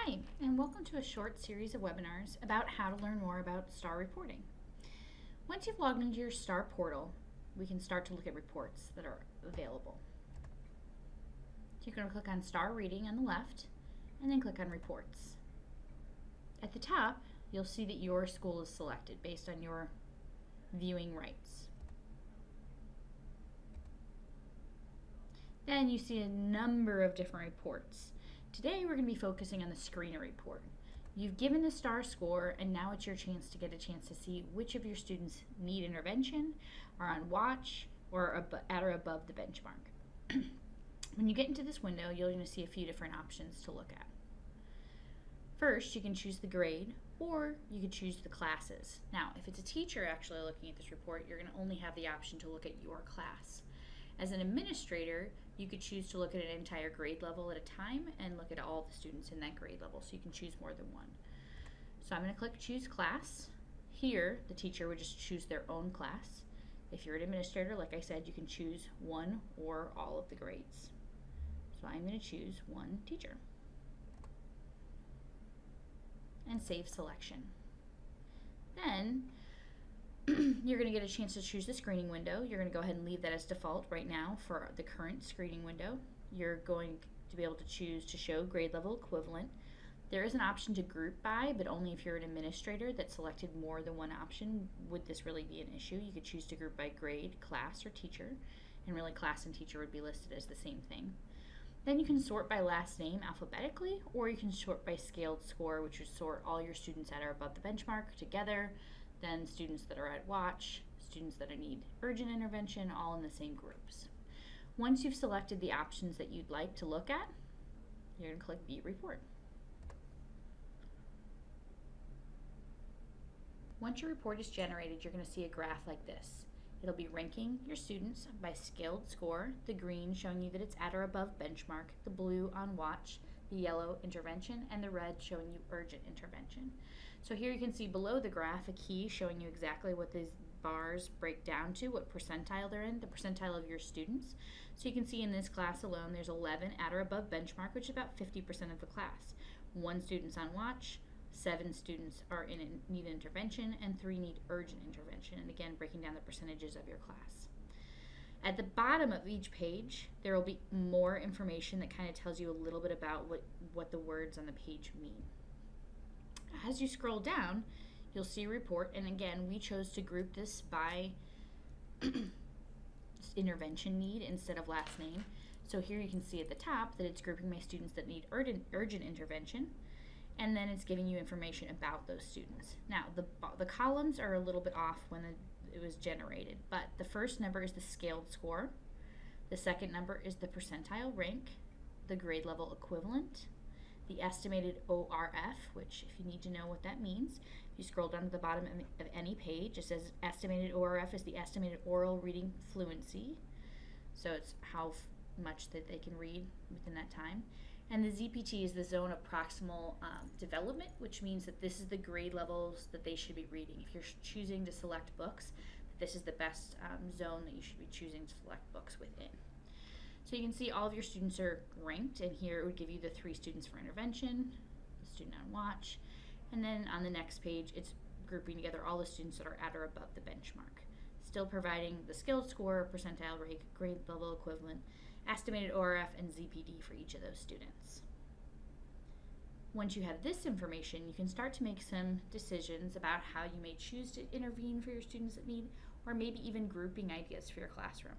Hi, and welcome to a short series of webinars about how to learn more about STAR reporting. Once you've logged into your STAR portal, we can start to look at reports that are available. So you're going to click on STAR Reading on the left, and then click on Reports. At the top, you'll see that your school is selected based on your viewing rights. Then you see a number of different reports. Today we're going to be focusing on the screener report. You've given the STAR score, and now it's your chance to get a chance to see which of your students need intervention, are on watch, or at or above the benchmark. When you get into this window, you're going to see a few different options to look at. First, you can choose the grade, or you can choose the classes. Now, if it's a teacher actually looking at this report, you're going to only have the option to look at your class. As an administrator, you could choose to look at an entire grade level at a time and look at all the students in that grade level, so you can choose more than one. So I'm going to click Choose Class. Here, the teacher would just choose their own class. If you're an administrator, like I said, you can choose one or all of the grades. So I'm going to choose one teacher. And save selection. Then you're going to get a chance to choose the screening window. You're going to go ahead and leave that as default right now for the current screening window. You're going to be able to choose to show grade level equivalent. There is an option to group by, but only if you're an administrator that selected more than one option would this really be an issue. You could choose to group by grade, class, or teacher, and really class and teacher would be listed as the same thing. Then you can sort by last name alphabetically, or you can sort by scaled score, which would sort all your students that are above the benchmark together, then students that are at watch, students that need urgent intervention, all in the same groups. Once you've selected the options that you'd like to look at, you're going to click View Report. Once your report is generated, you're going to see a graph like this. It'll be ranking your students by scaled score, the green showing you that it's at or above benchmark, the blue on watch, the yellow intervention, and the red showing you urgent intervention. So here you can see below the graph a key showing you exactly what these bars break down to, what percentile they're in, the percentile of your students. So you can see in this class alone there's 11 at or above benchmark, which is about 50% of the class. 1 student's on watch, 7 students are need intervention, and 3 need urgent intervention. And again, breaking down the percentages of your class. At the bottom of each page, there will be more information that kind of tells you a little bit about what the words on the page mean. As you scroll down, you'll see a report, and again, we chose to group this by intervention need instead of last name. So here you can see at the top that it's grouping my students that need urgent intervention, and then it's giving you information about those students. Now, the columns are a little bit off when it was generated, but the first number is the scaled score, the second number is the percentile rank, the grade level equivalent, the estimated ORF, which if you need to know what that means, if you scroll down to the bottom of any page, it says estimated ORF is the estimated oral reading fluency. So it's how much that they can read within that time. And the ZPT is the zone of proximal development, which means that this is the grade levels that they should be reading. If you're choosing to select books, this is the best zone that you should be choosing to select books within. So you can see all of your students are ranked, and here it would give you the 3 students for intervention, the student on watch, and then on the next page it's grouping together all the students that are at or above the benchmark. Still providing the scaled score, percentile rank, grade level equivalent, estimated ORF, and ZPD for each of those students. Once you have this information, you can start to make some decisions about how you may choose to intervene for your students that need, or maybe even grouping ideas for your classroom.